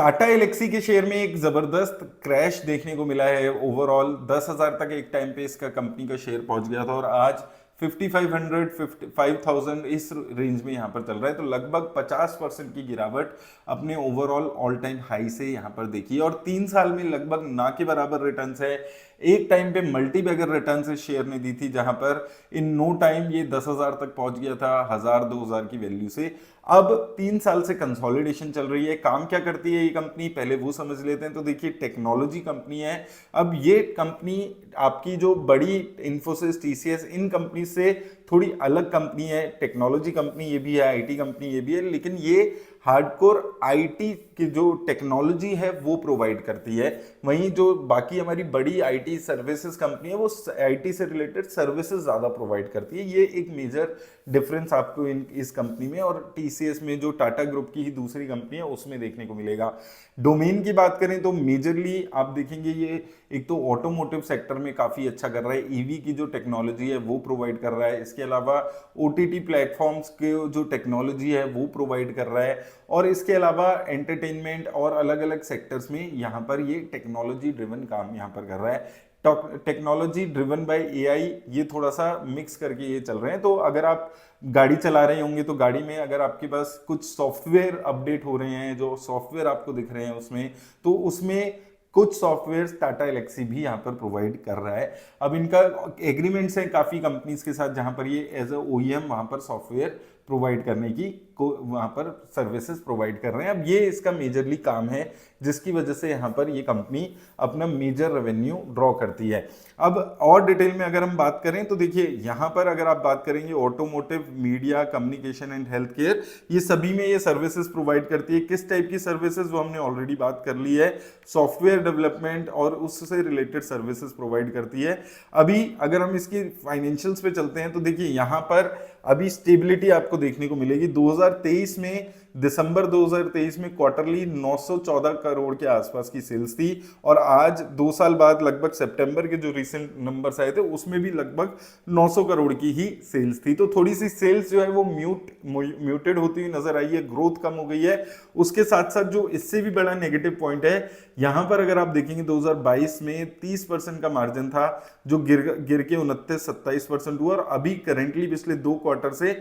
Tata Alexei के share में एक जबरदस्त क्रैश देखने को मिला है। ओवरऑल 10,000 तक एक टाइम पे इसका कंपनी का शेयर पहुंच गया था और आज 5500 55,000 इस रेंज में यहाँ पर चल रहा है। तो लगभग 50% की गिरावट अपने ओवरऑल ऑल टाइम हाई से यहाँ पर देखी है और 3 साल में लगभग ना के बराबर रिटर्न्स है। एक टाइम पे मल्टी बैगर रिटर्न से शेयर ने दी थी, जहां पर इन नो टाइम ये 10,000 तक पहुंच गया था 1,000 2,000 की वैल्यू से। अब 3 साल से कंसोलिडेशन चल रही है। काम क्या करती है ये कंपनी, पहले वो समझ लेते हैं। तो देखिए, टेक्नोलॉजी कंपनी है। अब ये कंपनी आपकी जो बड़ी इन्फोसिस, टीसीएस, इन कंपनी से थोड़ी अलग कंपनी है। टेक्नोलॉजी कंपनी ये भी है, आईटी कंपनी ये भी है, लेकिन ये हार्डकोर आईटी की जो टेक्नोलॉजी है वो प्रोवाइड करती है। वहीं जो बाकी हमारी बड़ी आईटी सर्विसेज कंपनी है वो आईटी से रिलेटेड सर्विसेज ज्यादा प्रोवाइड करती है। ये एक मेजर डिफरेंस आपको इस कंपनी में और टीसीएस में, जो टाटा ग्रुप की ही दूसरी कंपनी है, उसमें देखने को मिलेगा। डोमेन की बात करें तो मेजरली आप देखेंगे ये एक तो ऑटोमोटिव सेक्टर में काफी अच्छा कर रहा है। ईवी की जो टेक्नोलॉजी है वो प्रोवाइड कर रहा है। इसके अलावा ओटीटी प्लेटफॉर्म्स के जो टेक्नोलॉजी है वो प्रोवाइड कर रहा है और इसके अलावा एंटरटेनमेंट और अलग अलग सेक्टर्स में यहाँ पर ये टेक्नोलॉजी ड्रिवन काम यहाँ पर कर रहा है। टेक्नोलॉजी ड्रिवन बाय एआई, ये थोड़ा सा मिक्स करके ये चल रहे हैं। तो अगर आप गाड़ी चला रहे होंगे तो गाड़ी में अगर आपके पास कुछ सॉफ्टवेयर अपडेट हो रहे हैं, जो सॉफ्टवेयर आपको दिख रहे हैं उसमें, तो उसमें कुछ सॉफ्टवेयर टाटा एलेक्सी भी यहाँ पर प्रोवाइड कर रहा है। अब इनका एग्रीमेंट्स हैं काफी कंपनीज के साथ, जहां पर ये एज अ ओईएम वहां पर सॉफ्टवेयर प्रोवाइड करने की वहां पर सर्विसेज प्रोवाइड कर रहे हैं। अब ये इसका मेजरली काम है, जिसकी वजह से यहाँ पर ये कंपनी अपना मेजर रेवेन्यू ड्रॉ करती है। अब और डिटेल में अगर हम बात करें तो देखिए, यहाँ पर अगर आप बात करेंगे automotive, media, communication and health care, ये सभी में ये सर्विसेज प्रोवाइड करती है। किस टाइप की सर्विसेज, वो हमने ऑलरेडी बात कर ली है। सॉफ्टवेयर डेवलपमेंट और उससे रिलेटेड सर्विसेज प्रोवाइड करती है। अभी अगर हम इसकी फाइनेंशियल्स पे चलते हैं तो देखिए, यहाँ पर अभी स्टेबिलिटी आपको देखने को मिलेगी। 2023 में, दिसंबर 2023 में क्वार्टरली 914 करोड़ के आसपास की सेल्स थी और आज 2 साल बाद लगभग सितंबर के जो रिसेंट नंबर्स आए थे उसमें भी लगभग 900 करोड़ की ही सेल्स थी। तो थोड़ी सी सेल्स जो है वो म्यूटेड होती हुई नजर आई है, ग्रोथ कम हो गई है। उसके साथ साथ जो इससे भी बड़ा नेगेटिव पॉइंट है, यहां पर अगर आप देखेंगे 2022 में 30% का मार्जिन था, जो गिर के 29-27% हुआ और अभी करेंटली पिछले 2 क्वार्टर से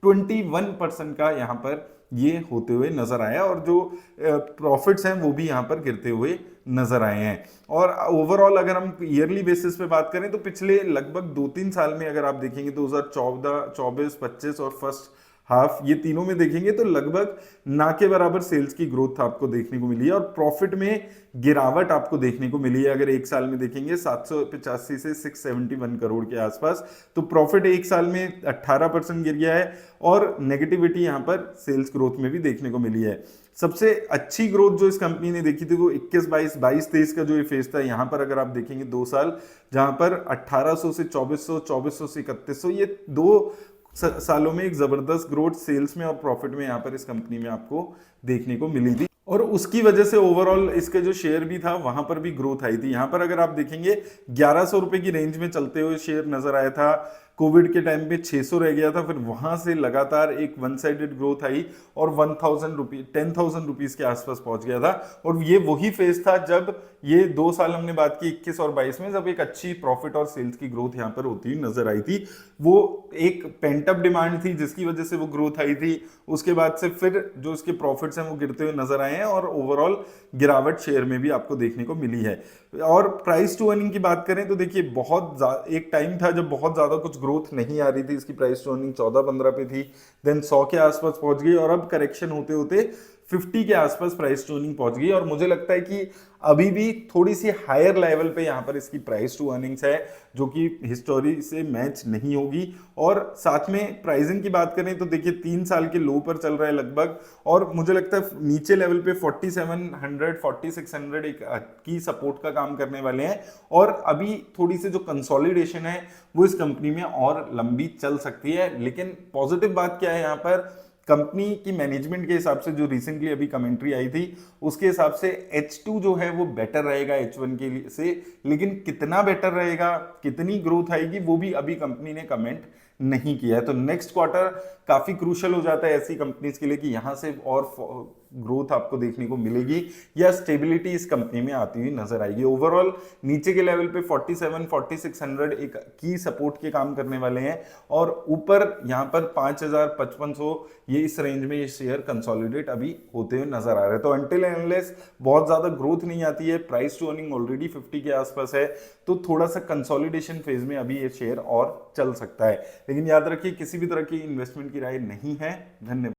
21% का यहां पर ये होते हुए नजर आया और जो प्रॉफिट्स हैं वो भी यहां पर गिरते हुए नजर आए हैं। और ओवरऑल अगर हम ईयरली बेसिस पे बात करें तो पिछले लगभग 2-3 साल में अगर आप देखेंगे 2014, 24, 25 और फर्स्ट हाफ, ये तीनों में देखेंगे तो लगभग ना के बराबर सेल्स की ग्रोथ आपको देखने को मिली है और प्रॉफिट में गिरावट आपको देखने को मिली है। अगर एक साल में देखेंगे 785 से 671 करोड़ के आसपास, तो प्रॉफिट एक साल में 18% गिर गया है और नेगेटिविटी यहां पर सेल्स ग्रोथ में भी देखने को मिली है। सबसे अच्छी ग्रोथ जो इस कंपनी ने देखी थी वो 21-22, 22-23 का जो ये फेज था, यहां पर अगर आप देखेंगे 2 साल, जहां पर 1800 से 2400, 2400 से 3100, ये 2 सालों में एक जबरदस्त ग्रोथ सेल्स में और प्रॉफिट में यहां पर इस कंपनी में आपको देखने को मिली थी और उसकी वजह से ओवरऑल इसके जो शेयर भी था वहां पर भी ग्रोथ आई थी। यहां पर अगर आप देखेंगे 1100 रुपए की रेंज में चलते हुए शेयर नजर आया था, कोविड के टाइम पे 600 रह गया था, फिर वहां से लगातार एक वन साइडेड ग्रोथ आई और 10,000 रुपीज के आसपास पहुंच गया था। और ये वही फेज था जब ये 2 साल हमने बात की 21 और 22 में, जब एक अच्छी प्रॉफिट और सेल्स की ग्रोथ यहां पर होती हुई नजर आई थी। वो एक पेंटअप डिमांड थी जिसकी वजह से वो ग्रोथ आई थी। उसके बाद से फिर जो इसके प्रॉफिट्स हैं वो गिरते हुए नजर आए हैं और ओवरऑल गिरावट शेयर में भी आपको देखने को मिली है। और प्राइस टू अर्निंग की बात करें तो देखिए, एक टाइम था जब बहुत ज्यादा कुछ ग्रोथ नहीं आ रही थी, इसकी प्राइस टू अर्निंग 14-15 पे थी, देन 100 के आसपास पहुंच गई और अब करेक्शन होते होते 50 के आसपास प्राइस टू अर्निंग पहुंच गई। और मुझे लगता है कि अभी भी थोड़ी सी हायर लेवल पे यहां पर इसकी प्राइस टू अर्निंग्स है, जो कि हिस्टोरी से मैच नहीं होगी। और साथ में प्राइसिंग की बात करें तो देखिए 3 साल के लो पर चल रहा है लगभग, और मुझे लगता है नीचे लेवल पे 4700, 4600 की सपोर्ट का काम करने वाले हैं और अभी थोड़ी सी जो कंसोलिडेशन है वो इस कंपनी में और लंबी चल सकती है। लेकिन पॉजिटिव बात क्या है, यहाँ पर कंपनी की मैनेजमेंट के हिसाब से जो रिसेंटली अभी कमेंट्री आई थी उसके हिसाब से H2 जो है वो बेटर रहेगा H1 के लिए से, लेकिन कितना बेटर रहेगा, कितनी ग्रोथ आएगी, वो भी अभी कंपनी ने कमेंट नहीं किया है। तो नेक्स्ट क्वार्टर काफी क्रूशियल हो जाता है ऐसी कंपनीज के लिए कि यहां से और ग्रोथ आपको देखने को मिलेगी या स्टेबिलिटी इस कंपनी में आती हुई नजर आएगी। ओवरऑल नीचे के लेवल पे 47 4600 एक की सपोर्ट के काम करने वाले हैं और ऊपर यहाँ पर 5000 5500 ये इस रेंज में ये शेयर कंसोलिडेट अभी होते हुए नजर आ रहे हैं। तो अंटिल एंड अनलेस बहुत ज्यादा ग्रोथ नहीं आती है, प्राइस टू अर्निंग ऑलरेडी 50 के आसपास है, तो थोड़ा सा कंसोलिडेशन फेज में अभी ये शेयर और चल सकता है। लेकिन याद रखिए किसी भी तरह की इन्वेस्टमेंट की राय नहीं है। धन्यवाद।